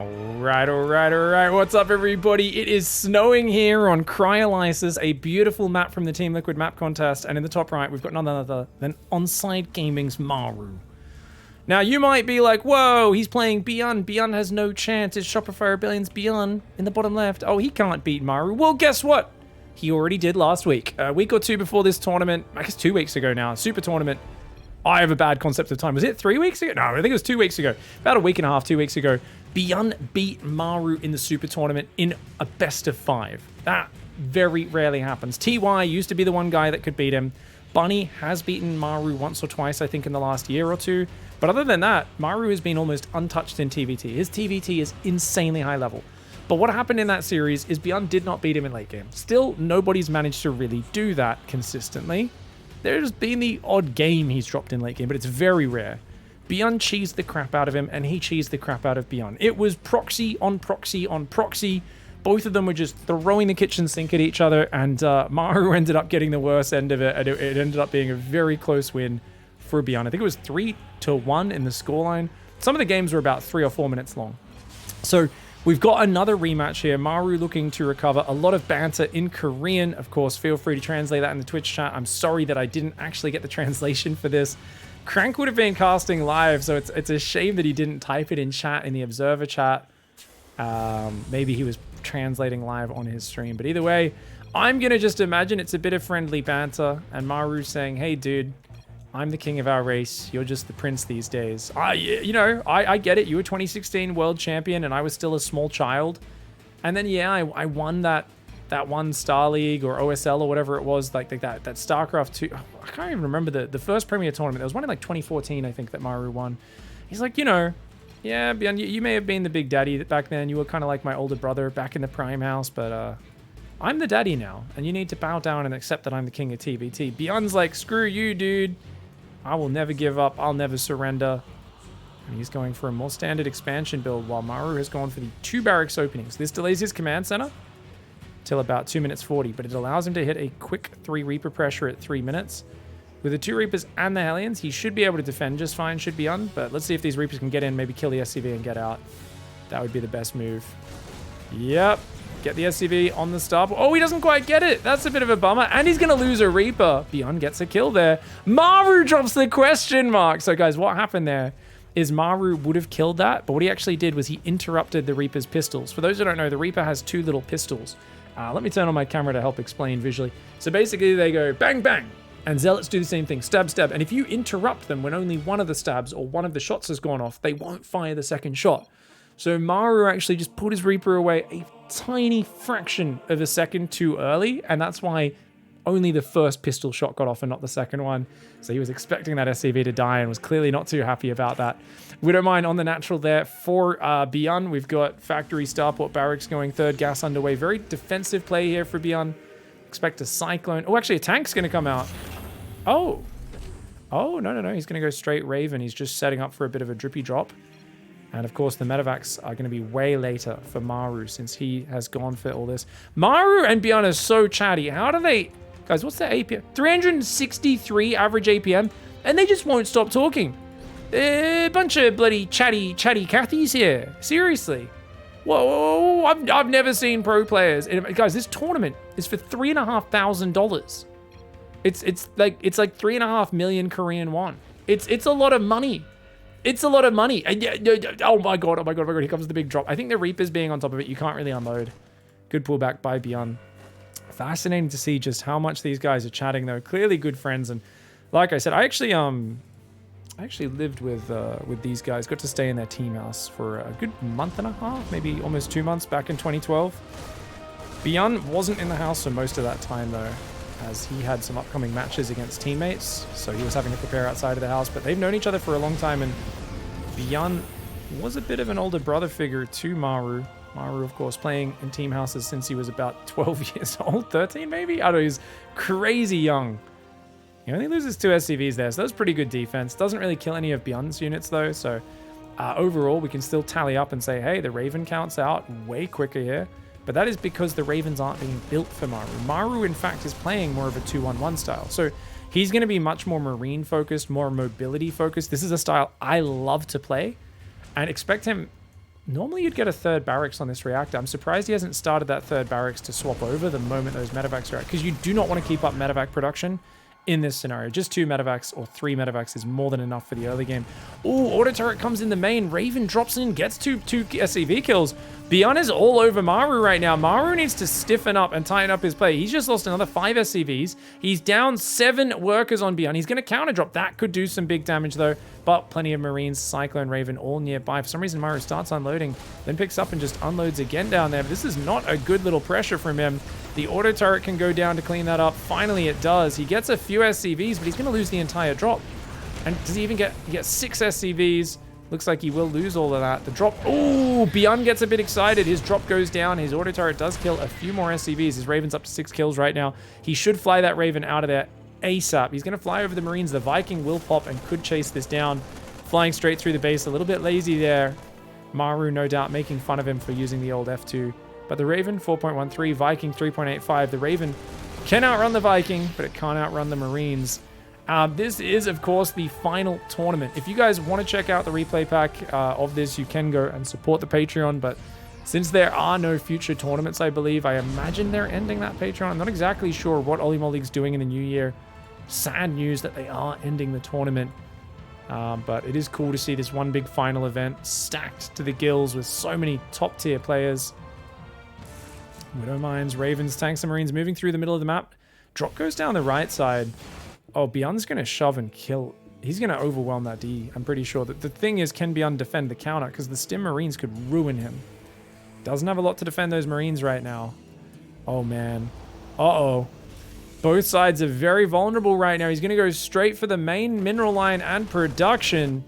Alright. What's up, everybody? It is snowing here on Cryolysis, a beautiful map from the Team Liquid map contest. And in the top right, we've got none other than Onside Gaming's Maru. Now, you might be like, whoa, he's playing Byun. Byun has no chance. It's Shopify Billions Byun in the bottom left. Oh, he can't beat Maru. Well, guess what? He already did last week. A week or two before this tournament. I guess 2 weeks ago now. Super tournament. I have a bad concept of time. Was it 3 weeks ago? No, I think it was 2 weeks ago. About a week and a half, 2 weeks ago. Byun beat Maru in the Super Tournament in a best of 5. That very rarely happens. TY used to be the one guy that could beat him. Bunny has beaten Maru once or twice, I think, in the last year or two. But other than that, Maru has been almost untouched in TvT. His TvT is insanely high level. But what happened in that series is Byun did not beat him in late game. Still, nobody's managed to really do that consistently. There's been the odd game he's dropped in late game, but it's very rare. Byun cheesed the crap out of him, and he cheesed the crap out of Byun. It was proxy on proxy on proxy. Both of them were just throwing the kitchen sink at each other, and Maru ended up getting the worst end of it, and it ended up being a very close win for Byun. I think it was 3-1 in the scoreline. Some of the games were about 3 or 4 minutes long. So we've got another rematch here. Maru looking to recover. A lot of banter in Korean. Of course, feel free to translate that in the Twitch chat. I'm sorry that I didn't actually get the translation for this. Crank would have been casting live, so it's a shame that he didn't type it in chat, in the observer chat. Maybe he was translating live on his stream. But either way, I'm going to just imagine it's a bit of friendly banter. And Maru saying, hey, dude, I'm the king of our race. You're just the prince these days. I get it. You were 2016 world champion, and I was still a small child. And then, yeah, I won that one Star League or OSL or whatever it was, like that StarCraft 2. I can't even remember the first Premier tournament. There was one in like 2014, I think, that Maru won. He's like, yeah, Byun, you may have been the big daddy back then. You were kind of like my older brother back in the Prime House, but I'm the daddy now, and you need to bow down and accept that I'm the king of TvT. Byun's like, screw you, dude. I will never give up. I'll never surrender. And he's going for a more standard expansion build, while Maru has gone for the 2 barracks openings. This delays his command center till about 2 minutes 40, but it allows him to hit a quick 3 Reaper pressure at 3 minutes. With the 2 Reapers and the Hellions, he should be able to defend just fine, should be on, but let's see if these Reapers can get in, maybe kill the SCV and get out. That would be the best move. Yep, get the SCV on the start. Oh, he doesn't quite get it. That's a bit of a bummer, and he's going to lose a Reaper. Byun gets a kill there. Maru drops the question mark. So guys, what happened there is Maru would have killed that, but what he actually did was he interrupted the Reaper's pistols. For those who don't know, the Reaper has 2 little pistols. Let me turn on my camera to help explain visually. So basically they go bang, bang, and Zealots do the same thing, stab, stab. And if you interrupt them when only one of the stabs or one of the shots has gone off, they won't fire the second shot. So Maru actually just put his Reaper away a tiny fraction of a second too early, and that's why only the first pistol shot got off and not the second one. So he was expecting that SCV to die and was clearly not too happy about that. We don't mind on the natural there. For Byun, we've got Factory Starport Barracks going, 3rd gas underway. Very defensive play here for Byun. Expect a Cyclone. Oh, actually a tank's going to come out. Oh, no. He's going to go straight Raven. He's just setting up for a bit of a drippy drop. And of course, the medevacs are going to be way later for Maru since he has gone for all this. Maru and Byun are so chatty. How do they... Guys, what's their APM? 363 average APM, and they just won't stop talking. A bunch of bloody chatty Cathys here. Seriously. Whoa, I've never seen pro players. Guys, this tournament is for $3,500. It's like 3.5 million Korean won. It's a lot of money. It's a lot of money. And oh my god, here comes the big drop. I think the Reaper's being on top of it. You can't really unload. Good pullback by Byun. Fascinating to see just how much these guys are chatting, though. Clearly good friends, and like I said, I actually lived with these guys. Got to stay in their team house for a good month and a half, maybe almost 2 months back in 2012. Byun wasn't in the house for most of that time, though, as he had some upcoming matches against teammates, so he was having to prepare outside of the house. But they've known each other for a long time, and Byun was a bit of an older brother figure to Maru. Maru, of course, playing in team houses since he was about 12 years old, 13 maybe? I don't know, he's crazy young. He only loses 2 SCVs there, so that's pretty good defense. Doesn't really kill any of Byun's units, though, so overall, we can still tally up and say, hey, the Raven counts out way quicker here. But that is because the Ravens aren't being built for Maru. Maru, in fact, is playing more of a 2-1-1 style. So he's going to be much more marine-focused, more mobility-focused. This is a style I love to play, and expect him Normally you'd get a third barracks on this reactor. I'm surprised he hasn't started that third barracks to swap over the moment those medevacs are out, because you do not want to keep up medevac production in this scenario. Just 2 medevacs or 3 medevacs is more than enough for the early game. Ooh, auto turret comes in the main. Raven drops in, gets two SCV kills. Byun is all over Maru right now. Maru needs to stiffen up and tighten up his play. He's just lost another 5 SCVs. He's down 7 workers on Byun. He's going to counter drop. That could do some big damage though, but plenty of Marines, Cyclone, Raven all nearby. For some reason, Maru starts unloading, then picks up and just unloads again down there. But this is not a good little pressure from him. The auto turret can go down to clean that up. Finally, it does. He gets a few SCVs, but he's going to lose the entire drop. And does he even get... He gets 6 SCVs. Looks like he will lose all of that. The drop... Ooh, Byun gets a bit excited. His drop goes down. His auto turret does kill a few more SCVs. His Raven's up to 6 kills right now. He should fly that Raven out of there ASAP. He's going to fly over the Marines. The Viking will pop and could chase this down. Flying straight through the base. A little bit lazy there. Maru, no doubt, making fun of him for using the old F2. But the Raven, 4.13. Viking, 3.85. The Raven can outrun the Viking, but it can't outrun the Marines. This is, of course, the final tournament. If you guys want to check out the replay pack of this, you can go and support the Patreon. But since there are no future tournaments, I believe, I imagine they're ending that Patreon. I'm not exactly sure what Olimoleague's doing in the new year. Sad news that they are ending the tournament. But it is cool to see this one big final event stacked to the gills with so many top-tier players. Widow Mines, Ravens, Tanks, and Marines moving through the middle of the map. Drop goes down the right side. Oh, Byun's going to shove and kill. He's going to overwhelm that D. I'm pretty sure. That the thing is, can Byun defend the counter? Because the Stim Marines could ruin him. Doesn't have a lot to defend those Marines right now. Oh, man. Uh-oh. Both sides are very vulnerable right now. He's going to go straight for the main mineral line and production.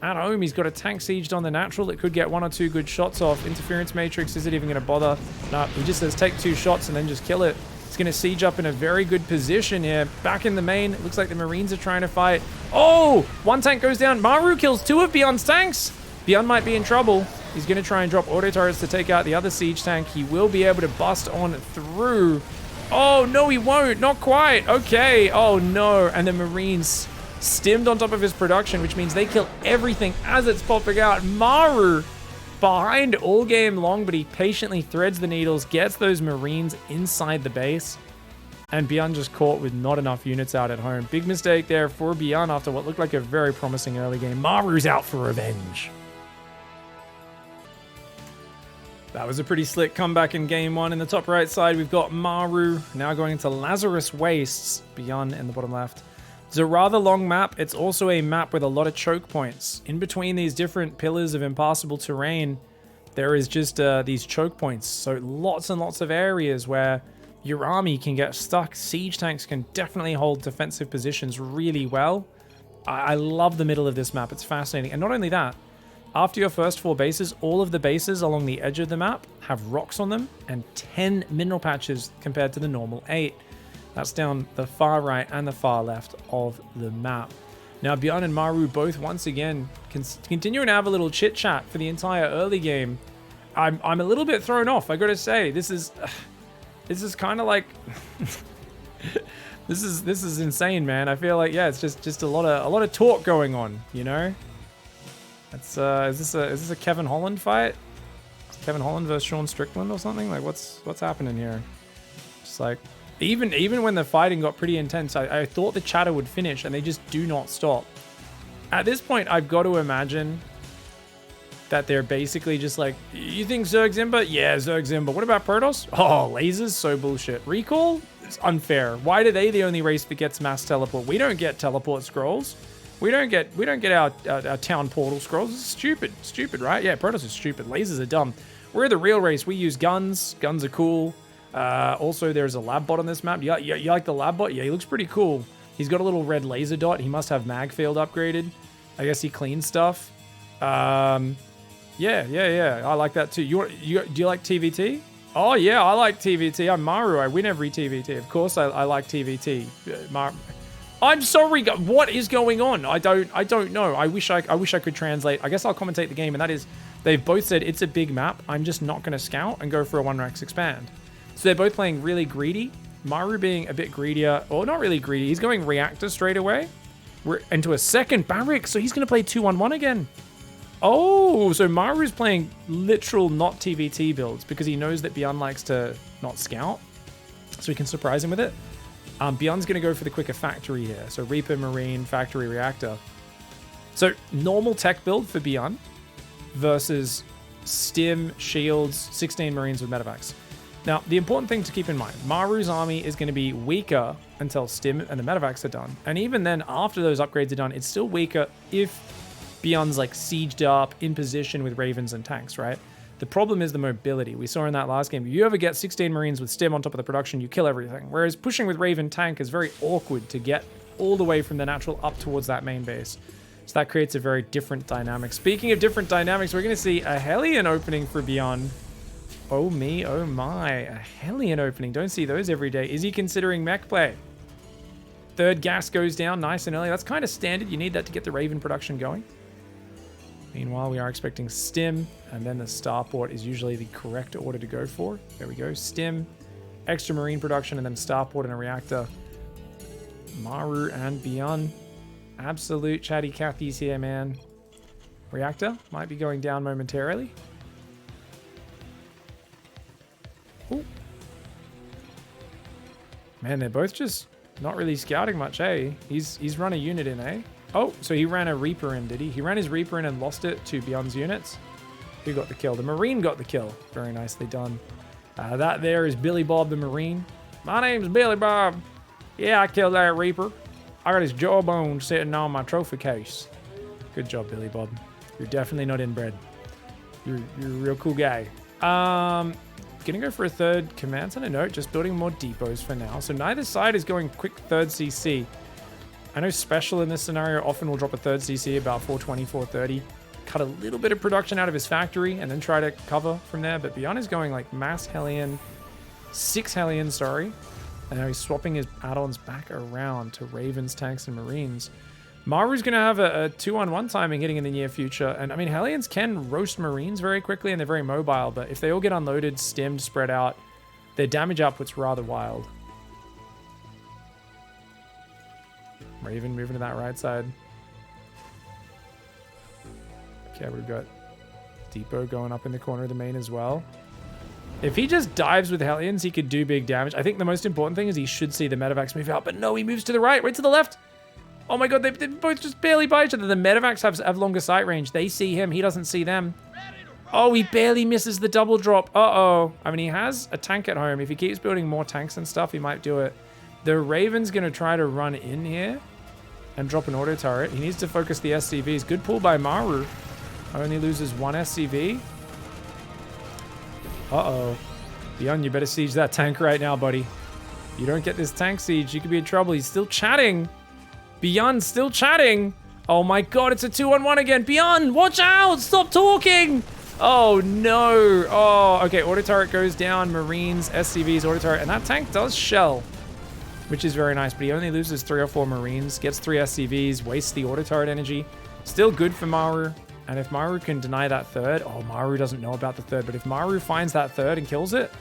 At home, he's got a tank sieged on the natural that could get 1 or 2 good shots off. Interference Matrix, is it even going to bother? No, he just says take 2 shots and then just kill it. He's going to siege up in a very good position here. Back in the main, it looks like the Marines are trying to fight. Oh, 1 tank goes down. Maru kills 2 of Byun's tanks. Byun might be in trouble. He's going to try and drop auto turrets to take out the other siege tank. He will be able to bust on through. Oh, no, he won't. Not quite. Okay. Oh, no. And the Marines stimmed on top of his production, which means they kill everything as it's popping out. Maru behind all game long, but he patiently threads the needles, gets those Marines inside the base, and Byun just caught with not enough units out at home. Big mistake there for Byun after what looked like a very promising early game. Maru's out for revenge. That was a pretty slick comeback in game 1. In the top right side, we've got Maru now going into Lazarus Wastes. Byun in the bottom left. It's a rather long map. It's also a map with a lot of choke points. In between these different pillars of impassable terrain, there is just these choke points. So lots and lots of areas where your army can get stuck. Siege tanks can definitely hold defensive positions really well. I love the middle of this map. It's fascinating. And not only that, after your first 4 bases, all of the bases along the edge of the map have rocks on them and 10 mineral patches compared to the normal 8. That's down the far right and the far left of the map. Now, Byun and Maru both once again continuing to have a little chit chat for the entire early game. I'm a little bit thrown off. I gotta say, this is kind of like this is insane, man. I feel like, yeah, it's just a lot of talk going on, you know. It's is this a Kevin Holland fight? Is Kevin Holland versus Sean Strickland or something? Like what's happening here? Just like. Even when the fighting got pretty intense, I thought the chatter would finish, and they just do not stop. At this point, I've got to imagine that they're basically just like, you think Zerg Zimba? Yeah, Zerg Zimba. What about Protoss? Oh, lasers? So bullshit. Recall? It's unfair. Why are they the only race that gets mass teleport? We don't get teleport scrolls. We don't get our town portal scrolls. It's stupid. Stupid, right? Yeah, Protoss is stupid. Lasers are dumb. We're the real race. We use guns. Guns are cool. Also, there's a lab bot on this map. You like the lab bot? Yeah, he looks pretty cool. He's got a little red laser dot. He must have mag field upgraded. I guess he cleans stuff. Yeah. I like that too. Do you like TvT? Oh yeah, I like TvT. I'm Maru. I win every TvT. Of course, I like TvT. I'm sorry. What is going on? I don't know. I wish I could translate. I guess I'll commentate the game, and that is, they've both said it's a big map. I'm just not going to scout and go for a 1-Rex expand. So they're both playing really greedy. Maru being a bit greedier, or not really greedy. He's going reactor straight away. We're into a second barrack, so he's going to play 2-1-1 again. Oh, so Maru's playing literal not TvT builds because he knows that Byun likes to not scout. So he can surprise him with it. Byun's going to go for the quicker factory here. So Reaper, Marine, Factory, Reactor. So normal tech build for Byun versus Stim, Shields, 16 Marines with Medevacs. Now, the important thing to keep in mind, Maru's army is going to be weaker until Stim and the Medevacs are done. And even then, after those upgrades are done, it's still weaker if Byun's like sieged up, in position with Ravens and tanks, right? The problem is the mobility. We saw in that last game, you ever get 16 Marines with Stim on top of the production, you kill everything. Whereas pushing with Raven tank is very awkward to get all the way from the natural up towards that main base. So that creates a very different dynamic. Speaking of different dynamics, we're going to see a Hellion opening for Byun. Oh me, oh my, a Hellion opening. Don't see those every day. Is he considering mech play? Third gas goes down nice and early. That's kind of standard. You need that to get the Raven production going. Meanwhile, we are expecting Stim, and then the Starport is usually the correct order to go for. There we go. Stim, extra Marine production, and then Starport and a Reactor. Maru and Byun. Absolute chatty Cathy's here, man. Reactor might be going down momentarily. Ooh. Man, they're both just not really scouting much, eh? He's run a unit in, eh? Oh, so he ran a Reaper in, did he? He ran his Reaper in and lost it to Byun's units. Who got the kill? The Marine got the kill. Very nicely done. That there is Billy Bob the Marine. My name's Billy Bob. Yeah, I killed that Reaper. I got his jawbone sitting on my trophy case. Good job, Billy Bob. You're definitely not inbred. You're a real cool guy. Gonna go for a third command center. No, just building more depots for now. So neither side is going quick third CC. I know Special in this scenario often will drop a third CC about 420, 430. Cut a little bit of production out of his factory and then try to cover from there. But Byun is going like mass Hellion, 6 Hellions, sorry. And now he's swapping his add-ons back around to Ravens, tanks, and Marines. Maru's going to have a 2-on-1 timing hitting in the near future. And I mean, Hellions can roast Marines very quickly and they're very mobile. But if they all get unloaded, stemmed, spread out, their damage output's rather wild. Raven moving to that right side. Okay, we've got Depot going up in the corner of the main as well. If he just dives with Hellions, he could do big damage. I think the most important thing is he should see the Medevacs move out. But no, he moves to the right to the left. Oh my god, they both just barely by each other. The Medevacs have longer sight range. They see him, he doesn't see them. Oh, he barely misses the double drop. Uh-oh. I mean, he has a tank at home. If he keeps building more tanks and stuff, he might do it. The Raven's going to try to run in here and drop an auto turret. He needs to focus the SCVs. Good pull by Maru. Only loses 1 SCV. Uh-oh. Byun, you better siege that tank right now, buddy. You don't get this tank siege, you could be in trouble. He's still chatting. Byun's still chatting. Oh my god, it's a 2-on-1 again. Byun, watch out! Stop talking! Oh no. Oh, okay, auto turret goes down. Marines, SCVs, auto turret. And that tank does shell, which is very nice, but he only loses 3 or 4 Marines, gets 3 SCVs, wastes the auto turret energy. Still good for Maru. And if Maru can deny that third, oh, Maru doesn't know about the third, but if Maru finds that third and kills it,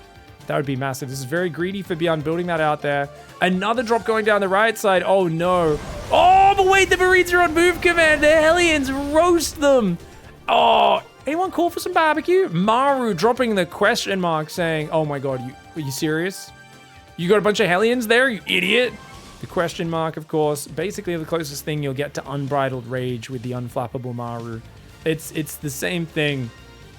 that would be massive. This is very greedy for Byun, building that out there. Another drop going down the right side. Oh, no. Oh, but wait, the Marines are on move command. The Hellions roast them. Oh, anyone call for some barbecue? Maru dropping the question mark saying, oh my god, are you serious? You got a bunch of Hellions there, you idiot? The question mark, of course, basically the closest thing you'll get to unbridled rage with the unflappable Maru. It's the same thing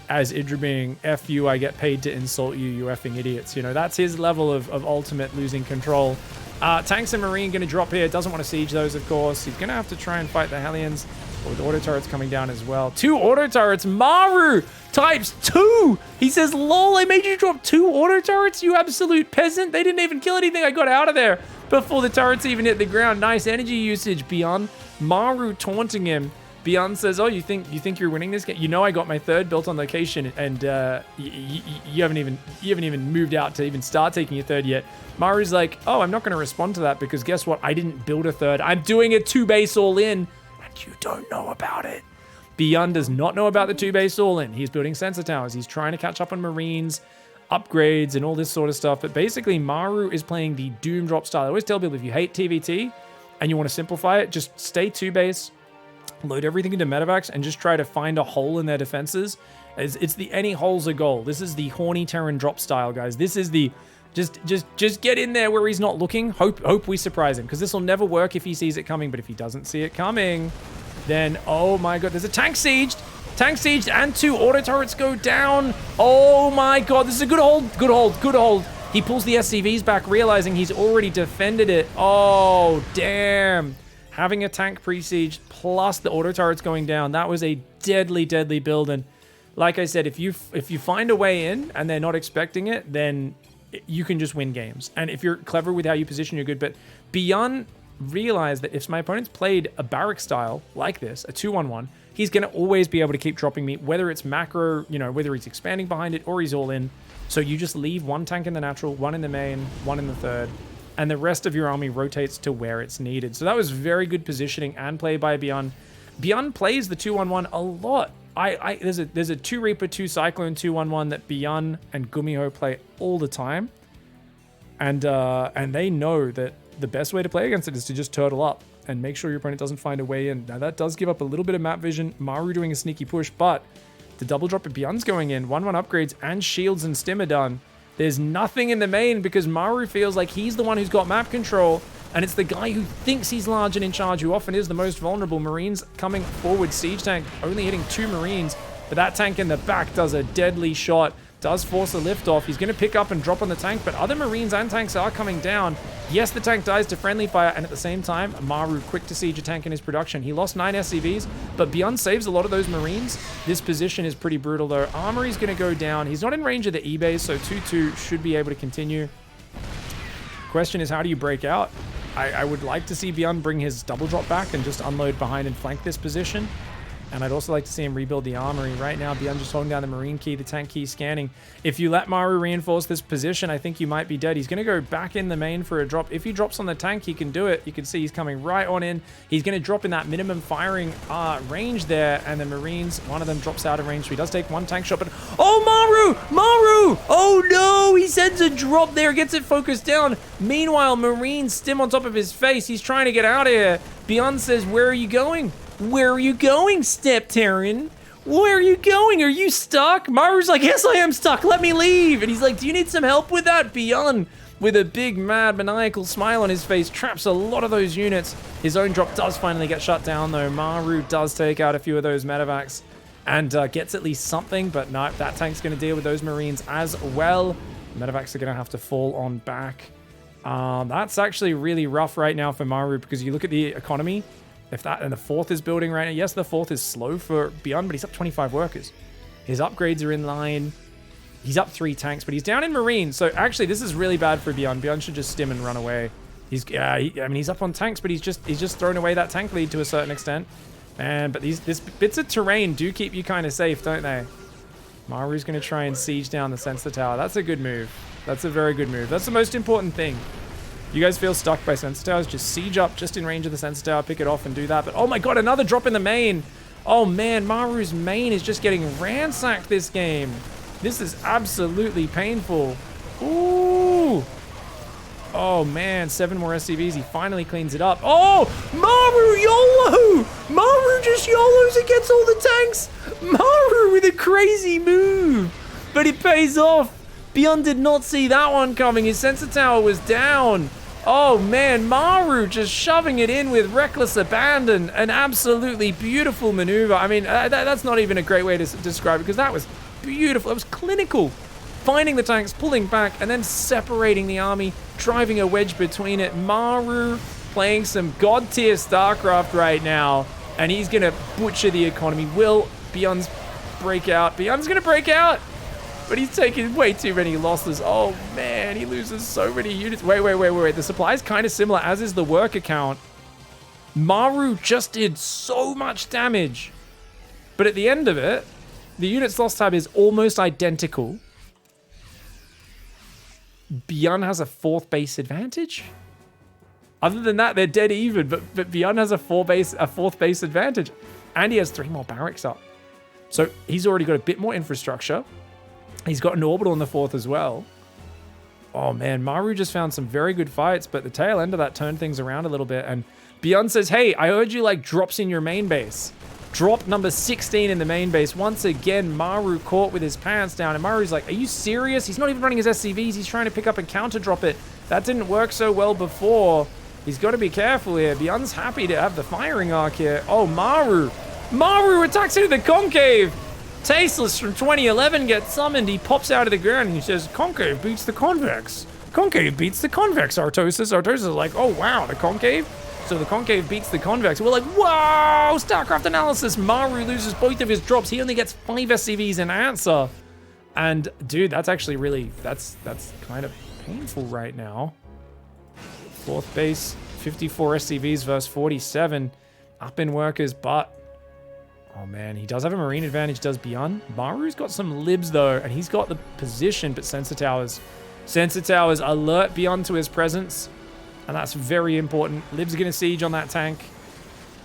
as Idra being, F you, I get paid to insult you, you effing idiots. You know, that's his level of ultimate losing control. Tanks and Marine going to drop here. Doesn't want to siege those, of course. He's going to have to try and fight the Hellions. With auto turrets coming down as well. 2 auto turrets. Maru types 2. He says, lol, I made you drop 2 auto turrets, you absolute peasant. They didn't even kill anything. I got out of there before the turrets even hit the ground. Nice energy usage, Byun. Maru taunting him. Byun says, oh, you think you're winning this game? You know I got my third built on location, and you haven't even moved out to even start taking your third yet. Maru's like, oh, I'm not going to respond to that because guess what? I didn't build a third. I'm doing a 2-base all-in, and you don't know about it. Byun does not know about the 2-base all-in. He's building sensor towers. He's trying to catch up on Marines, upgrades, and all this sort of stuff. But basically, Maru is playing the Doom drop style. I always tell people, if you hate TvT and you want to simplify it, just stay 2-base. load everything into medevacs, and just try to find a hole in their defenses. It's the any hole's a goal. This is the horny Terran drop style, guys. This is the just get in there where he's not looking. Hope we surprise him, because this will never work if he sees it coming. But if he doesn't see it coming, then oh my god, there's a tank sieged. Tank sieged and 2 auto turrets go down. Oh my god, this is a good hold. Good hold. Good hold. He pulls the SCVs back, realizing he's already defended it. Oh, damn. Having a tank pre-sieged plus the auto turrets going down, that was a deadly, deadly build. And like I said, if you find a way in and they're not expecting it, then you can just win games. And if you're clever with how you position, you're good. But Byun realized that if my opponent's played a barrack style like this, a 2-1-1, he's going to always be able to keep dropping me, whether it's macro, you know, whether he's expanding behind it or he's all in. So you just leave 1 tank in the natural, 1 in the main, 1 in the third, and the rest of your army rotates to where it's needed. So that was very good positioning and play by Byun. Byun plays the 2-1-1 a lot. There's a 2 Reaper, 2 Cyclone, 2-1-1 that Byun and Gumiho play all the time. And they know that the best way to play against it is to just turtle up and make sure your opponent doesn't find a way in. Now that does give up a little bit of map vision. Maru doing a sneaky push, but the double drop of Byun's going in. 1-1 upgrades and shields and stim are done. There's nothing in the main because Maru feels like he's the one who's got map control, and it's the guy who thinks he's large and in charge who often is the most vulnerable. Marines coming forward. Siege tank only hitting 2 Marines, but that tank in the back does a deadly shot. Does force a liftoff. He's going to pick up and drop on the tank, but other Marines and tanks are coming down. Yes, the tank dies to friendly fire, and at the same time, Maru quick to siege a tank in his production. He lost 9 SCVs, but Byun saves a lot of those Marines. This position is pretty brutal, though. Armory's going to go down. He's not in range of the E-base, so 2-2 should be able to continue. Question is, how do you break out? I would like to see Byun bring his double drop back and just unload behind and flank this position. And I'd also like to see him rebuild the armory. Right now, Byun just holding down the Marine key, the tank key scanning. If you let Maru reinforce this position, I think you might be dead. He's going to go back in the main for a drop. If he drops on the tank, he can do it. You can see he's coming right on in. He's going to drop in that minimum firing range there. And the Marines, one of them drops out of range. So he does take 1 tank shot, but oh, Maru! Maru! Oh no! He sends a drop there, gets it focused down. Meanwhile, Marines stim on top of his face. He's trying to get out of here. Byun says, where are you going? Where are you going, Step Terran? Where are you going? Are you stuck? Maru's like, yes, I am stuck. Let me leave. And he's like, do you need some help with that? Byun, with a big, mad, maniacal smile on his face, traps a lot of those units. His own drop does finally get shut down, though. Maru does take out a few of those medevacs and gets at least something. But no, that tank's going to deal with those Marines as well. Medevacs are going to have to fall on back. That's actually really rough right now for Maru because you look at the economy. If that, and the 4th is building right now. Yes, the 4th is slow for Byun, but he's up 25 workers. His upgrades are in line. He's up 3 tanks, but he's down in Marines. So actually, this is really bad for Byun. Byun should just stim and run away. He's, I mean, he's up on tanks, but he's just thrown away that tank lead to a certain extent. But these bits of terrain do keep you kind of safe, don't they? Maru's going to try and siege down the sensor tower. That's a good move. That's a very good move. That's the most important thing. You guys feel stuck by sensor towers, just siege up just in range of the sensor tower, pick it off and do that. But oh my god, another drop in the main. Oh man, Maru's main is just getting ransacked this game. This is absolutely painful. Ooh. Oh man, 7 more SCVs. He finally cleans it up. Oh, Maru YOLO! Maru just YOLOs and gets all the tanks. Maru with a crazy move. But it pays off. Byun did not see that one coming. His sensor tower was down. Oh man, Maru just shoving it in with reckless abandon. An absolutely beautiful maneuver. I mean, that's not even a great way to describe it because that was beautiful. It was clinical. Finding the tanks, pulling back, and then separating the army, driving a wedge between it. Maru playing some god tier StarCraft right now, and he's gonna butcher the economy. Will Byun's break out? Byun's gonna break out! But he's taking way too many losses. Oh man, he loses so many units. Wait. The supply is kind of similar, as is the worker count. Maru just did so much damage. But at the end of it, the units lost tab is almost identical. Byun has a 4th base advantage. Other than that, they're dead even, but Byun has a 4th base advantage. And he has 3 more barracks up. So he's already got a bit more infrastructure. He's got an orbital on the 4th as well. Oh man, Maru just found some very good fights, but the tail end of that turned things around a little bit. And Byun says, hey, I heard you like drops in your main base. Drop number 16 in the main base. Once again, Maru caught with his pants down. And Maru's like, are you serious? He's not even running his SCVs. He's trying to pick up and counter drop it. That didn't work so well before. He's got to be careful here. Byun's happy to have the firing arc here. Oh, Maru. Maru attacks into the concave. Tasteless from 2011 gets summoned. He pops out of the ground and he says, concave beats the convex. Concave beats the convex, Artosis. Artosis is like, oh, wow, the concave? So the concave beats the convex. We're like, whoa, StarCraft analysis. Maru loses both of his drops. He only gets 5 SCVs in answer. And dude, that's actually really, that's kind of painful right now. 4th base, 54 SCVs versus 47. Up in workers, but oh man, he does have a marine advantage, does Byun. Maru's got some libs though, and he's got the position, but sensor towers alert Byun to his presence. And that's very important. Lib's gonna siege on that tank.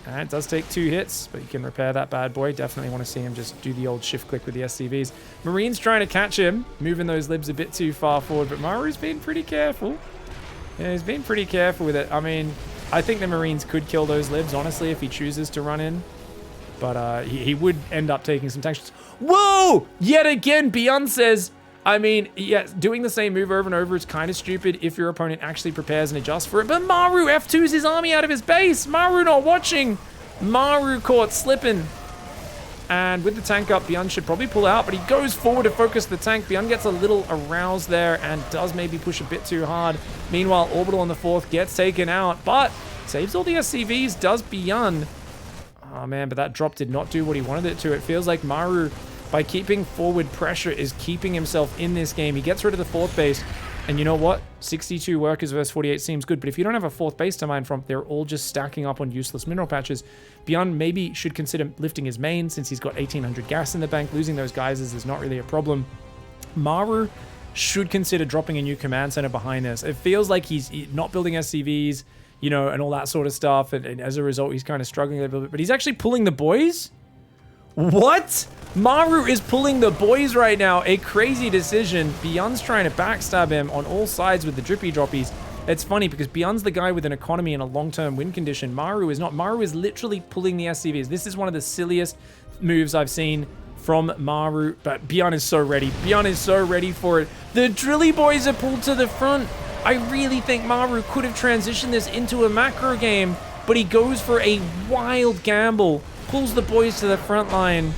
And it does take 2 hits, but you can repair that bad boy. Definitely want to see him just do the old shift click with the SCVs. Marine's trying to catch him, moving those libs a bit too far forward, but Maru's been pretty careful. Yeah, he's been pretty careful with it. I mean, I think the Marines could kill those libs, honestly, if he chooses to run in. But he would end up taking some tank shots. Whoa! Yet again, Byun says, I mean, yeah, doing the same move over and over is kind of stupid if your opponent actually prepares and adjusts for it. But Maru F2s his army out of his base. Maru not watching. Maru caught slipping. And with the tank up, Byun should probably pull out, but he goes forward to focus the tank. Byun gets a little aroused there and does maybe push a bit too hard. Meanwhile, Orbital on the 4th gets taken out, but saves all the SCVs, does Byun. Oh man, but that drop did not do what he wanted it to. It feels like Maru, by keeping forward pressure, is keeping himself in this game. He gets rid of the 4th base. And you know what? 62 workers versus 48 seems good. But if you don't have a 4th base to mine from, they're all just stacking up on useless mineral patches. Byun maybe should consider lifting his main since he's got 1,800 gas in the bank. Losing those geysers is not really a problem. Maru should consider dropping a new command center behind this. It feels like he's not building SCVs, you know, and all that sort of stuff. And as a result, he's kind of struggling a little bit. But he's actually pulling the boys? What? Maru is pulling the boys right now. A crazy decision. Byun's trying to backstab him on all sides with the drippy droppies. It's funny because Byun's the guy with an economy and a long-term win condition. Maru is not. Maru is literally pulling the SCVs. This is one of the silliest moves I've seen from Maru, but Byun is so ready. Byun is so ready for it. The drilly boys are pulled to the front. I really think Maru could have transitioned this into a macro game, but he goes for a wild gamble, pulls the boys to the front line,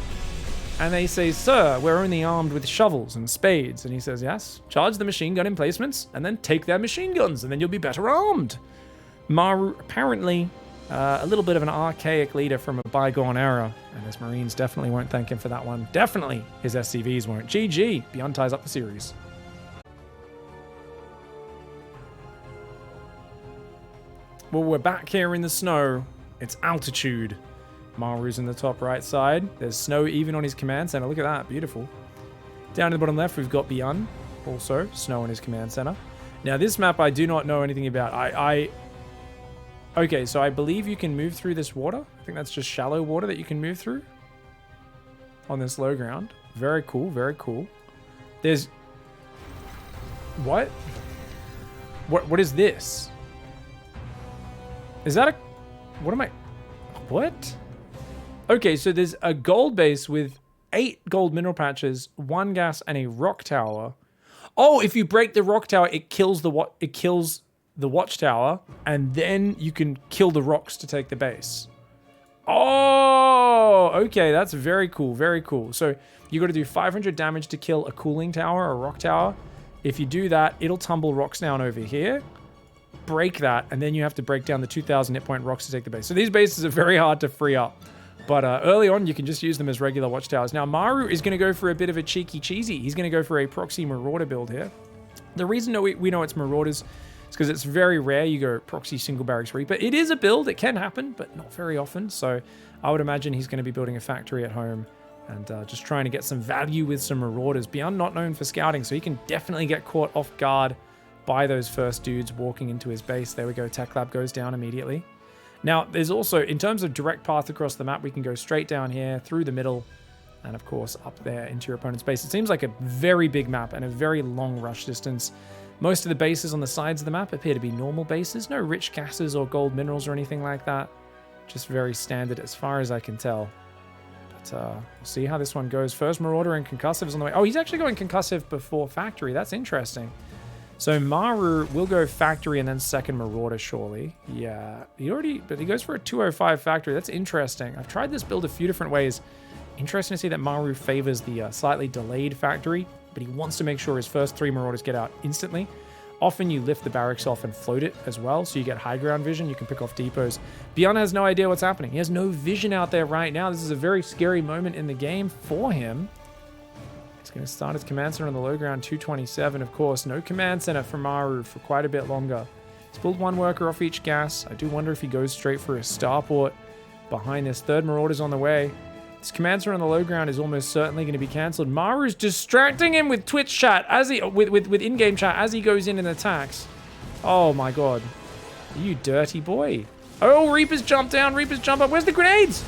and they say, sir, we're only armed with shovels and spades. And he says, yes, charge the machine gun emplacements and then take their machine guns and then you'll be better armed. Maru, apparently a little bit of an archaic leader from a bygone era, and his Marines definitely won't thank him for that one. Definitely his SCVs won't. GG, Byun ties up the series. Well, we're back here in the snow. It's altitude. Maru's in the top right side. There's snow even on his command center. Look at that. Beautiful. Down in the bottom left, we've got Byun. Also, snow on his command center. Now, this map I do not know anything about. Okay, so I believe you can move through this water. I think that's just shallow water that you can move through on this low ground. Very cool. Very cool. There's... What? What is this? Is that a... What am I... What? Okay, so there's a gold base with 8 gold mineral patches, 1 gas, and a rock tower. Oh, if you break the rock tower, it kills the watchtower, and then you can kill the rocks to take the base. Oh, okay, that's very cool, very cool. So you got to do 500 damage to kill a cooling tower or a rock tower. If you do that, it'll tumble rocks down over here. Break that, and then you have to break down the 2,000 hit point rocks to take the base. So these bases are very hard to free up. But early on, you can just use them as regular watchtowers. Now, Maru is going to go for a bit of a cheeky cheesy. He's going to go for a proxy marauder build here. The reason that we know it's marauders is because it's very rare you go proxy single barracks reaper. It is a build. It can happen, but not very often. So I would imagine he's going to be building a factory at home and just trying to get some value with some marauders. Byun not known for scouting, so he can definitely get caught off guard by those first dudes walking into his base. There we go. Tech lab goes down immediately. Now, there's also, in terms of direct path across the map, we can go straight down here, through the middle, and of course, up there into your opponent's base. It seems like a very big map and a very long rush distance. Most of the bases on the sides of the map appear to be normal bases. No rich gases or gold minerals or anything like that. Just very standard as far as I can tell. But we'll see how this one goes. First Marauder and Concussive is on the way. Oh, he's actually going Concussive before Factory. That's interesting. So Maru will go Factory and then second Marauder, surely. Yeah, but he goes for a 205 Factory. That's interesting. I've tried this build a few different ways. Interesting to see that Maru favors the slightly delayed Factory, but he wants to make sure his first 3 Marauders get out instantly. Often you lift the barracks off and float it as well, so you get high ground vision. You can pick off depots. Byun has no idea what's happening. He has no vision out there right now. This is a very scary moment in the game for him. He's going to start his command center on the low ground, 227, of course. No command center for Maru for quite a bit longer. He's pulled 1 worker off each gas. I do wonder if he goes straight for a starport behind this. Third Marauder's on the way. This command center on the low ground is almost certainly going to be cancelled. Maru's distracting him with Twitch chat, as he with in-game chat as he goes in and attacks. Oh my god. You dirty boy. Oh, Reapers jump down, Reapers jump up. Where's the grenades?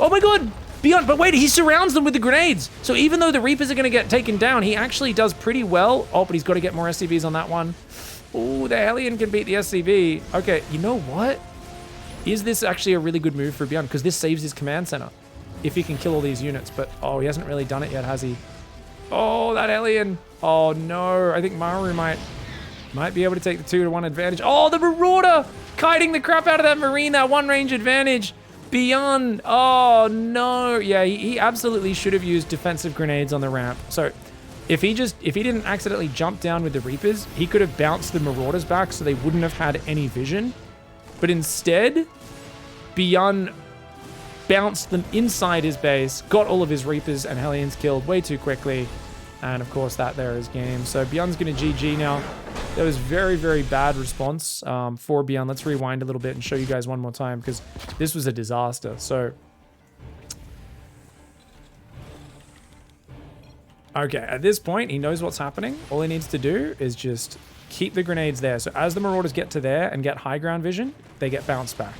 Oh my god. Byun, but wait, he surrounds them with the grenades. So even though the Reapers are going to get taken down, he actually does pretty well. Oh, but he's got to get more SCVs on that one. Oh, the Hellion can beat the SCV. Okay, you know what? Is this actually a really good move for Byun? Because this saves his command center. If he can kill all these units. But, oh, he hasn't really done it yet, has he? Oh, that Hellion. Oh, no. I think Maru might be able to take the 2-to-1 advantage. Oh, the Marauder kiting the crap out of that Marine, that 1-range advantage. Byun. Oh, no. Yeah, he absolutely should have used defensive grenades on the ramp. So, if he didn't accidentally jump down with the Reapers, he could have bounced the Marauders back so they wouldn't have had any vision. But instead, Byun bounced them inside his base, got all of his Reapers and Hellions killed way too quickly, and of course that there is game. So Byun's going to GG now. That was very, very bad response for Byun. Let's rewind a little bit and show you guys one more time, because this was a disaster. So, okay, at this point, he knows what's happening. All he needs to do is just keep the grenades there. So as the Marauders get to there and get high ground vision, they get bounced back.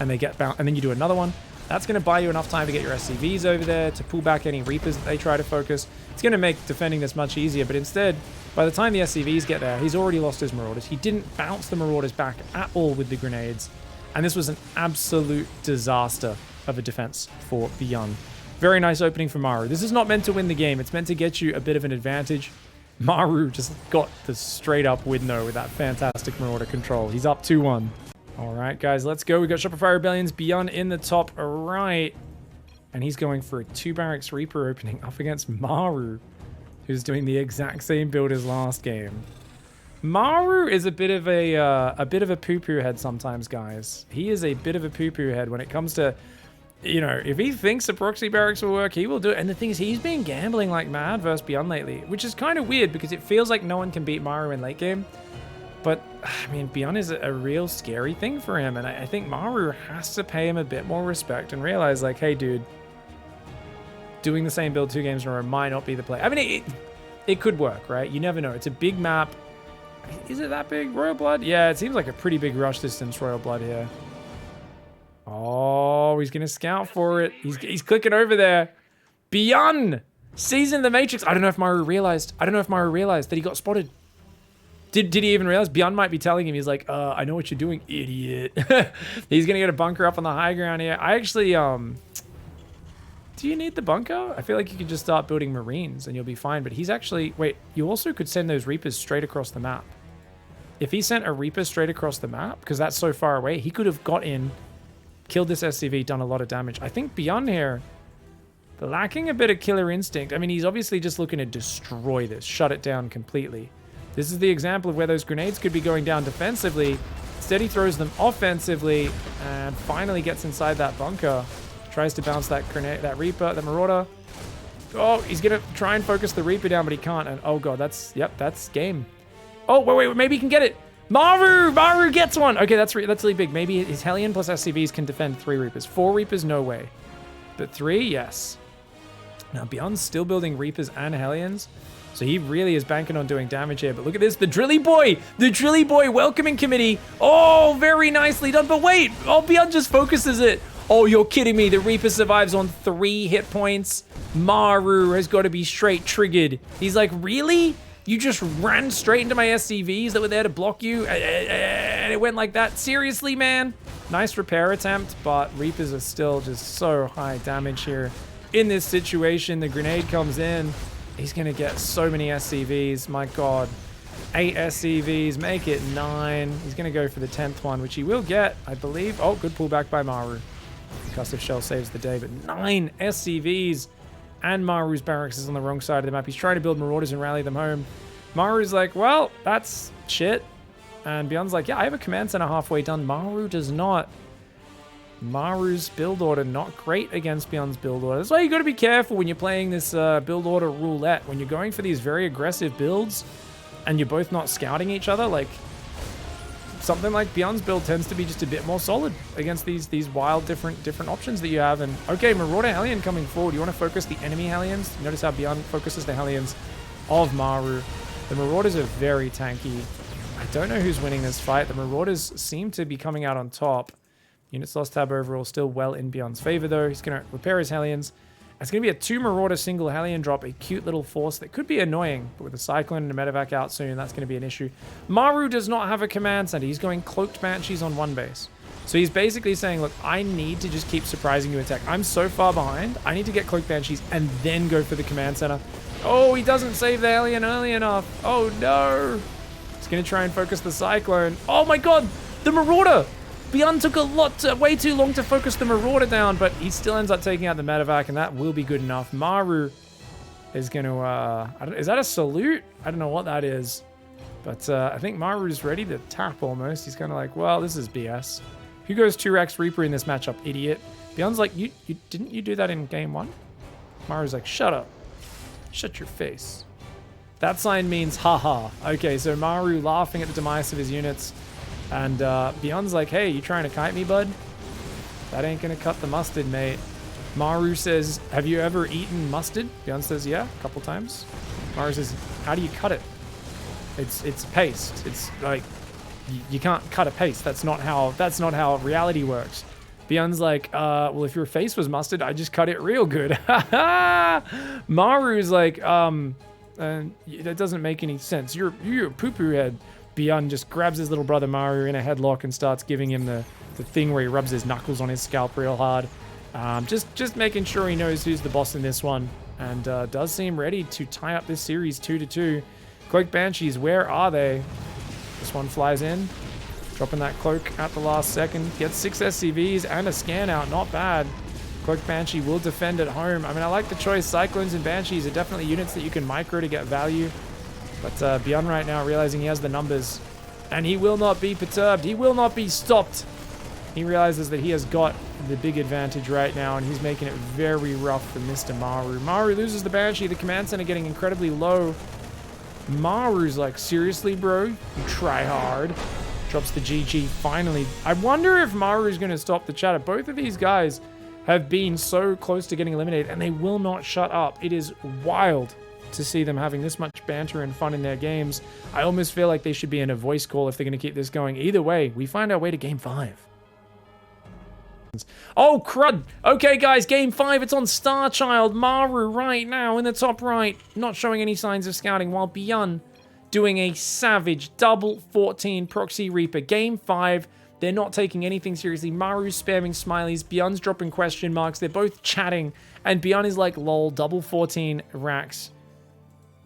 And then you do another one. That's going to buy you enough time to get your SCVs over there, to pull back any Reapers that they try to focus. It's going to make defending this much easier, but instead, by the time the SCVs get there, he's already lost his Marauders. He didn't bounce the Marauders back at all with the grenades, and this was an absolute disaster of a defense for Byun. Very nice opening for Maru. This is not meant to win the game. It's meant to get you a bit of an advantage. Maru just got the straight-up win, though, with that fantastic Marauder control. He's up 2-1. All right, guys, let's go. We got Shopify Rebellions, Byun in the top right. And he's going for a 2 barracks Reaper opening up against Maru, who's doing the exact same build as last game. Maru is a bit of a poo-poo head sometimes, guys. He is a bit of a poo-poo head when it comes to, you know, if he thinks a proxy barracks will work, he will do it. And the thing is, he's been gambling like mad versus Byun lately, which is kind of weird because it feels like no one can beat Maru in late game. But, I mean, Byun is a real scary thing for him, and I think Maru has to pay him a bit more respect and realize, like, hey, dude, doing the same build 2 games in a row might not be the play. I mean, it could work, right? You never know. It's a big map. Is it that big? Royal Blood? Yeah, it seems like a pretty big rush distance, Royal Blood here. Oh, he's going to scout for it. He's clicking over there. Byun sees in the Matrix. I don't know if Maru realized that he got spotted. Did he even realize? Byun might be telling him, he's like, I know what you're doing, idiot. He's going to get a bunker up on the high ground here. I actually, do you need the bunker? I feel like you could just start building Marines and you'll be fine. But he's actually, wait, you also could send those Reapers straight across the map. If he sent a Reaper straight across the map, because that's so far away, he could have got in, killed this SCV, done a lot of damage. I think Byun here, lacking a bit of killer instinct. I mean, he's obviously just looking to destroy this, shut it down completely. This is the example of where those grenades could be going down defensively. Instead, he throws them offensively and finally gets inside that bunker. Tries to bounce that grenade, that Reaper, the Marauder. Oh, he's going to try and focus the Reaper down, but he can't. And oh god, that's game. Oh, wait, maybe he can get it. Maru gets one. Okay, that's really big. Maybe his Hellion plus SCVs can defend 3 Reapers. 4 Reapers, no way. But 3, yes. Now, Byun's still building Reapers and Hellions. So he really is banking on doing damage here. But look at this, the Drilly Boy welcoming committee. Oh, very nicely done. But wait, oh, Byun just focuses it. Oh, you're kidding me. The Reaper survives on 3 hit points. Maru has got to be straight triggered. He's like, really? You just ran straight into my SCVs that were there to block you, and it went like that. Seriously, man? Nice repair attempt, but Reapers are still just so high damage here. In this situation, the grenade comes in. He's going to get so many SCVs. My God. 8 SCVs, make it 9. He's going to go for the 10th one, which he will get, I believe. Oh, good pullback by Maru. Concussive Shell saves the day, but 9 SCVs. And Maru's barracks is on the wrong side of the map. He's trying to build Marauders and rally them home. Maru's like, well, that's shit. And Byun's like, yeah, I have a command center halfway done. Maru does not. Maru's build order not great against Byun's build order. That's why you got to be careful when you're playing this build order roulette. When you're going for these very aggressive builds and you're both not scouting each other, like something like Byun's build tends to be just a bit more solid against these wild different options that you have. And okay, Marauder Hellion coming forward. You want to focus the enemy Hellions? Notice how Byun focuses the Hellions of Maru. The Marauders are very tanky. I don't know who's winning this fight. The Marauders seem to be coming out on top. Units lost tab overall still well in Byun's favor though. He's going to repair his Hellions. It's going to be a 2 Marauder single Hellion drop, a cute little force that could be annoying, but with a Cyclone and a Medevac out soon, that's going to be an issue. Maru does not have a command center. He's going Cloaked Banshees on 1 base. So he's basically saying, look, I need to just keep surprising you attack. I'm so far behind. I need to get Cloaked Banshees and then go for the command center. Oh, he doesn't save the Hellion early enough. Oh, no. He's going to try and focus the Cyclone. Oh, my God. The Marauder. Byun took way too long to focus the Marauder down, but he still ends up taking out the Medevac, and that will be good enough. Maru is going to, is that a salute? I don't know what that is, but I think Maru's ready to tap almost. He's kind of like, well, this is BS. Who goes 2x Reaper in this matchup, idiot? Byun's like, didn't you do that in game 1? Maru's like, shut up. Shut your face. That sign means haha. Okay, so Maru laughing at the demise of his units. And Byun's like, hey, you trying to kite me, bud? That ain't gonna cut the mustard, mate. Maru says, have you ever eaten mustard? Byun says, yeah, a couple times. Maru says, how do you cut it? It's paste. It's like, you can't cut a paste. That's not how reality works. Byun's like, well, if your face was mustard, I just cut it real good. Maru's like, that doesn't make any sense. You're a poo-poo head. Byun just grabs his little brother Maru in a headlock and starts giving him the thing where he rubs his knuckles on his scalp real hard. Just making sure he knows who's the boss in this one. And does seem ready to tie up this series 2-2. Cloak Banshees, where are they? This one flies in. Dropping that cloak at the last second. Gets 6 SCVs and a scan out. Not bad. Cloak Banshee will defend at home. I mean, I like the choice. Cyclones and Banshees are definitely units that you can micro to get value. But Byun right now realizing he has the numbers. And he will not be perturbed. He will not be stopped. He realizes that he has got the big advantage right now. And he's making it very rough for Mr. Maru. Maru loses the Banshee. The command center getting incredibly low. Maru's like, seriously, bro? You try hard. Drops the GG finally. I wonder if Maru's going to stop the chatter. Both of these guys have been so close to getting eliminated. And they will not shut up. It is wild to see them having this much banter and fun in their games. I almost feel like they should be in a voice call if they're going to keep this going. Either way, we find our way to game 5. Oh, crud. Okay, guys, game 5. It's on Starchild. Maru right now in the top right. Not showing any signs of scouting, while Byun doing a savage double 14 proxy Reaper. Game 5. They're not taking anything seriously. Maru's spamming smileys. Byun's dropping question marks. They're both chatting. And Byun is like, lol, double 14 racks.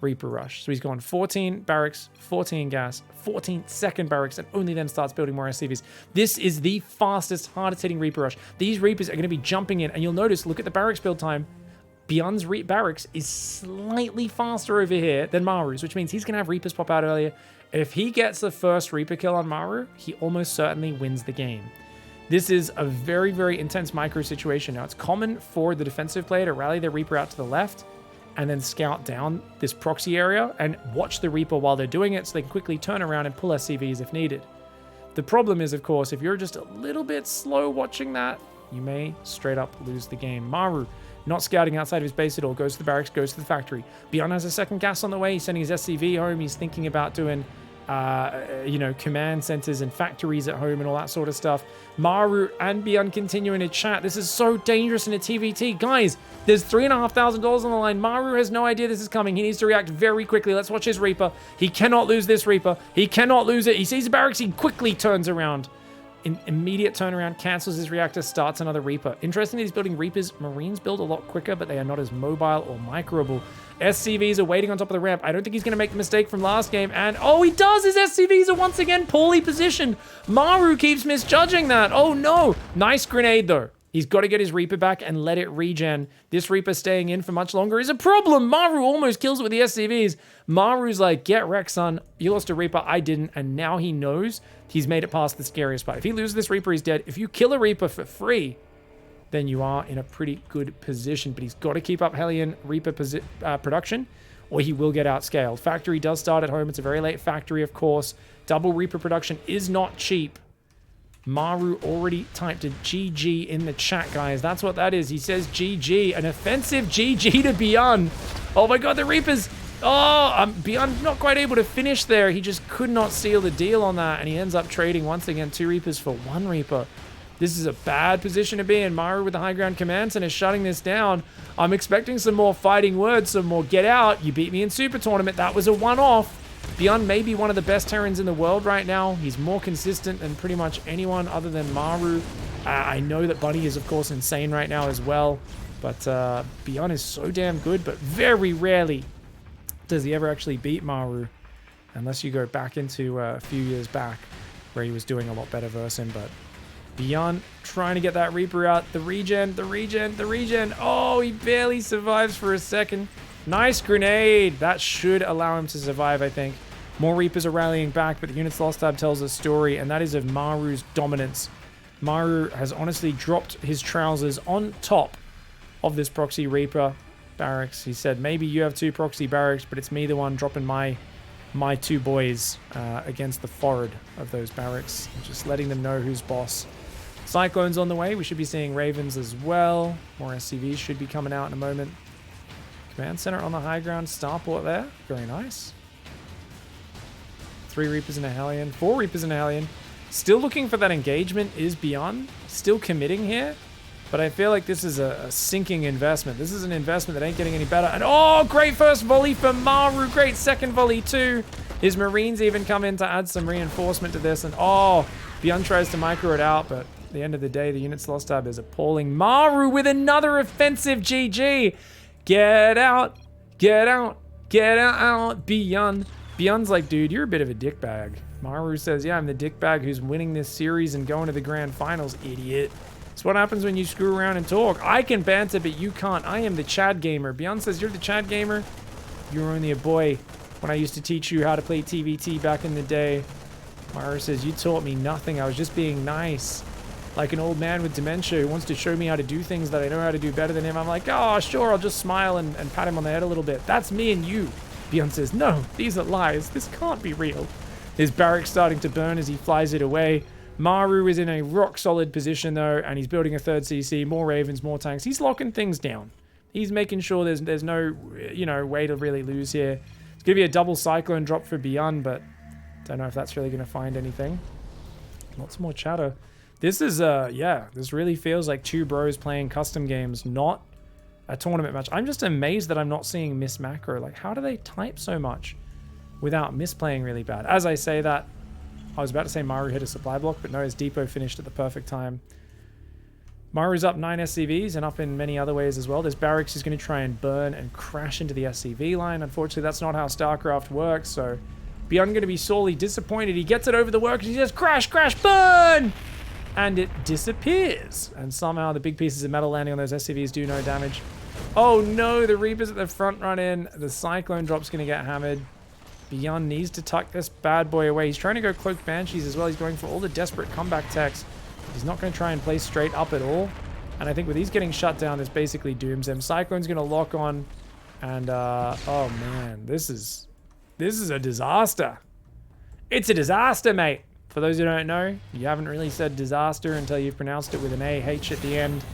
Reaper rush. So he's gone 14 barracks, 14 gas, 14 second barracks, and only then starts building more SCVs. This is the fastest, hardest hitting Reaper rush. These Reapers are going to be jumping in, and you'll notice, look at the barracks build time. Byun's barracks is slightly faster over here than Maru's, which means he's going to have Reapers pop out earlier. If he gets the first Reaper kill on Maru, he almost certainly wins the game. This is a very, very intense micro situation. Now, it's common for the defensive player to rally their Reaper out to the left, and then scout down this proxy area and watch the Reaper while they're doing it so they can quickly turn around and pull SCVs if needed. The problem is, of course, if you're just a little bit slow watching that, you may straight up lose the game. Maru, not scouting outside of his base at all, goes to the barracks, goes to the factory. Byun has a second gas on the way. He's sending his SCV home. He's thinking about doing you know, command centers and factories at home and all that sort of stuff. Maru and Byun continuing to chat. This is so dangerous in a TvT. Guys, there's $3,500 on the line. Maru has no idea this is coming. He needs to react very quickly. Let's watch his Reaper. He cannot lose this Reaper. He cannot lose it. He sees the barracks. He quickly turns around. Immediate turnaround, cancels his reactor, starts another Reaper. Interestingly, he's building Reapers. Marines build a lot quicker, but they are not as mobile or microable. SCVs are waiting on top of the ramp. I don't think he's going to make the mistake from last game. And, oh, he does! His SCVs are once again poorly positioned. Maru keeps misjudging that. Oh, no. Nice grenade, though. He's got to get his Reaper back and let it regen. This Reaper staying in for much longer is a problem. Maru almost kills it with the SCVs. Maru's like, get wrecked, son. You lost a Reaper, I didn't. And now he knows he's made it past the scariest part. If he loses this Reaper, he's dead. If you kill a Reaper for free, then you are in a pretty good position. But he's got to keep up Hellion Reaper production, or he will get outscaled. Factory does start at home. It's a very late factory, of course. Double Reaper production is not cheap. Maru already typed a GG in the chat, guys. That's what that is. He says GG. An offensive GG to Byun. Oh my god, the Reapers. Oh, Byun not quite able to finish there. He just could not seal the deal on that, and he ends up trading once again 2 Reapers for 1 Reaper. This is a bad position to be in. Maru with the high ground command center shutting this down. I'm expecting some more fighting words, some more get out. You beat me in Super Tournament. That was a one-off. Byun may be one of the best Terrans in the world right now. He's more consistent than pretty much anyone other than Maru. I know that Bunny is, of course, insane right now as well. But Byun is so damn good, but very rarely does he ever actually beat Maru. Unless you go back into a few years back where he was doing a lot better versus him. But Byun trying to get that Reaper out. The regen. Oh, he barely survives for a second. Nice grenade. That should allow him to survive, I think. More Reapers are rallying back, but the unit's lost tab tells a story, and that is of Maru's dominance. Maru has honestly dropped his trousers on top of this proxy Reaper barracks. He said, maybe you have 2 proxy barracks, but it's me the one dropping my 2 boys against the forward of those barracks. Just letting them know who's boss. Cyclone's on the way. We should be seeing Ravens as well. More SCVs should be coming out in a moment. Command center on the high ground. Starport there. Very nice. 3 Reapers in a Hellion. 4 Reapers in a Hellion. Still looking for that engagement is Byun. Still committing here. But I feel like this is a sinking investment. This is an investment that ain't getting any better. And oh, great first volley for Maru. Great second volley too. His Marines even come in to add some reinforcement to this. And oh, Byun tries to micro it out. But at the end of the day, the unit's lost tab is appalling. Maru with another offensive GG. Get out, get out, get out, Byun. Byun's like, dude, you're a bit of a dickbag. Maru says, yeah, I'm the dickbag who's winning this series and going to the grand finals, idiot. It's what happens when you screw around and talk. I can banter, but you can't. I am the Chad gamer. Byun says, you're the Chad gamer? You were only a boy when I used to teach you how to play TvT back in the day. Maru says, you taught me nothing. I was just being nice. Like an old man with dementia who wants to show me how to do things that I know how to do better than him. I'm like, oh, sure, I'll just smile and pat him on the head a little bit. That's me and you. Byun says, no, these are lies. This can't be real. His barracks starting to burn as he flies it away. Maru is in a rock-solid position, though, and he's building a 3rd CC, more Ravens, more tanks. He's locking things down. He's making sure there's no, you know, way to really lose here. It's going to be a double Cyclone drop for Byun, but don't know if that's really going to find anything. Lots more chatter. This is, yeah, this really feels like 2 bros playing custom games, not a tournament match. I'm just amazed that I'm not seeing miss macro. Like, how do they type so much without misplaying really bad? As I say that, I was about to say Maru hit a supply block, but no, his depot finished at the perfect time. Maru's up 9 SCVs and up in many other ways as well. This barracks is going to try and burn and crash into the SCV line. Unfortunately, that's not how StarCraft works, so Byun going to be sorely disappointed. He gets it over the work and he says, crash, crash, burn! And it disappears. And somehow the big pieces of metal landing on those SCVs do no damage. Oh no, the Reapers at the front run in. The Cyclone drop's going to get hammered. Byun needs to tuck this bad boy away. He's trying to go Cloaked Banshees as well. He's going for all the desperate comeback techs. He's not going to try and play straight up at all. And I think with these getting shut down, this basically dooms him. Cyclone's going to lock on. And, oh man, this is a disaster. It's a disaster, mate. For those who don't know, you haven't really said disaster until you've pronounced it with an AH at the end.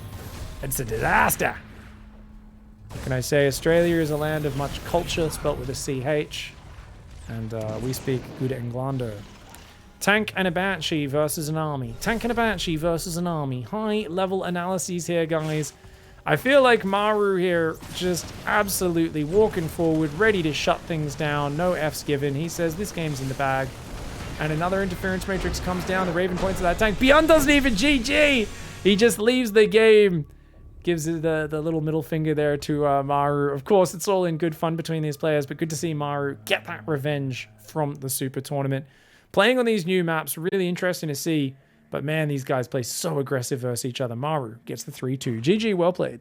It's a disaster. What can I say? Australia is a land of much culture, spelt with a CH. And we speak good Englando. Tank and a Banshee versus an army. Tank and a Banshee versus an army. High level analyses here, guys. I feel like Maru here just absolutely walking forward, ready to shut things down. No F's given. He says this game's in the bag. And another interference matrix comes down. The Raven points to that tank. Byun doesn't even GG. He just leaves the game. Gives the little middle finger there to Maru. Of course, it's all in good fun between these players, but good to see Maru get that revenge from the Super Tournament. Playing on these new maps, really interesting to see. But man, these guys play so aggressive versus each other. Maru gets the 3-2. GG, well played.